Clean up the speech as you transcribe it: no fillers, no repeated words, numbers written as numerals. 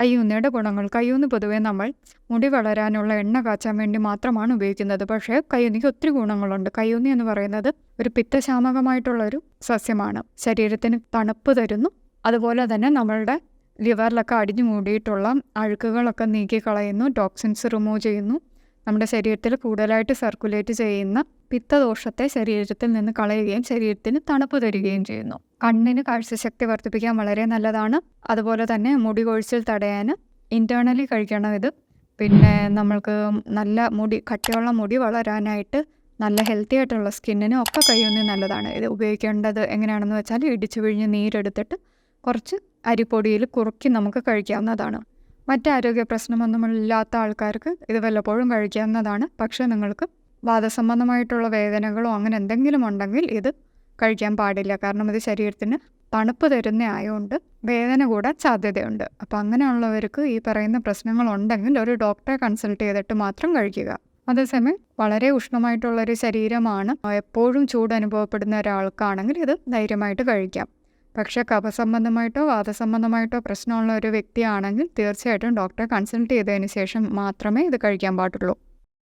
കയ്യൂന്നിയുടെ ഗുണങ്ങൾ. കയ്യൂന്നി പൊതുവേ നമ്മൾ മുടി വളരാനുള്ള എണ്ണ കാച്ചാൻ വേണ്ടി മാത്രമാണ് ഉപയോഗിക്കുന്നത്. പക്ഷേ കയ്യൂന്നിക്ക് ഒത്തിരി ഗുണങ്ങളുണ്ട്. കയ്യൂന്നി എന്ന് പറയുന്നത് ഒരു പിത്തശാമകമായിട്ടുള്ളൊരു സസ്യമാണ്. ശരീരത്തിന് തണുപ്പ് തരുന്നു. അതുപോലെ തന്നെ നമ്മളുടെ ലിവറിലൊക്കെ അടിഞ്ഞു മൂടിയിട്ടുള്ള അഴുക്കുകളൊക്കെ നീക്കി കളയുന്നു. ടോക്സിൻസ് റിമൂവ് ചെയ്യുന്നു. നമ്മുടെ ശരീരത്തിൽ കൂടുതലായിട്ട് സർക്കുലേറ്റ് ചെയ്യുന്ന പിത്തദോഷത്തെ ശരീരത്തിൽ നിന്ന് കളയുകയും ശരീരത്തിന് തണുപ്പ് തരികയും ചെയ്യുന്നു. കണ്ണിന് കാഴ്ചശക്തി വർദ്ധിപ്പിക്കാൻ വളരെ നല്ലതാണ്. അതുപോലെ തന്നെ മുടി കൊഴിച്ചിൽ തടയാൻ ഇൻറ്റേർണലി കഴിക്കണം ഇത്. പിന്നെ നമ്മൾക്ക് നല്ല കട്ടിയുള്ള മുടി വളരാനായിട്ട്, നല്ല ഹെൽത്തി ആയിട്ടുള്ള സ്കിന്നിനും ഒക്കെ കയ്യൂന്നി നല്ലതാണ്. ഇത് ഉപയോഗിക്കേണ്ടത് എങ്ങനെയാണെന്ന് വെച്ചാൽ ഇടിച്ചു പിഴിഞ്ഞ് നീരെടുത്തിട്ട് കുറച്ച് അരിപ്പൊടിയിൽ കുറുക്കി നമുക്ക് കഴിക്കാവുന്നതാണ്. മറ്റാരോഗ്യ പ്രശ്നമൊന്നുമില്ലാത്ത ആൾക്കാർക്ക് ഇത് വല്ലപ്പോഴും കഴിക്കാവുന്നതാണ്. പക്ഷേ നിങ്ങൾക്ക് വാതസംബന്ധമായിട്ടുള്ള വേദനകളോ അങ്ങനെ എന്തെങ്കിലും ഉണ്ടെങ്കിൽ ഇത് കഴിക്കാൻ പാടില്ല. കാരണം ഇത് ശരീരത്തിന് തണുപ്പ് തരുന്ന ആയതുകൊണ്ട് വേദന കൂടാൻ സാധ്യതയുണ്ട്. അപ്പോൾ അങ്ങനെയുള്ളവർക്ക് ഈ പറയുന്ന പ്രശ്നങ്ങളുണ്ടെങ്കിൽ ഒരു ഡോക്ടറെ കൺസൾട്ട് ചെയ്തിട്ട് മാത്രം കഴിക്കുക. അതേസമയം വളരെ ഉഷ്ണമായിട്ടുള്ളൊരു ശരീരമാണ്, എപ്പോഴും ചൂട് അനുഭവപ്പെടുന്ന ഒരാൾക്കാണെങ്കിൽ ഇത് ധൈര്യമായിട്ട് കഴിക്കാം. പക്ഷേ കഫസംബന്ധമായിട്ടോ വാതസംബന്ധമായിട്ടോ പ്രശ്നമുള്ള ഒരു വ്യക്തിയാണെങ്കിൽ തീർച്ചയായിട്ടും ഡോക്ടറെ കൺസൾട്ട് ചെയ്തതിന് ശേഷം മാത്രമേ ഇത് കഴിക്കാൻ പാടുള്ളൂ.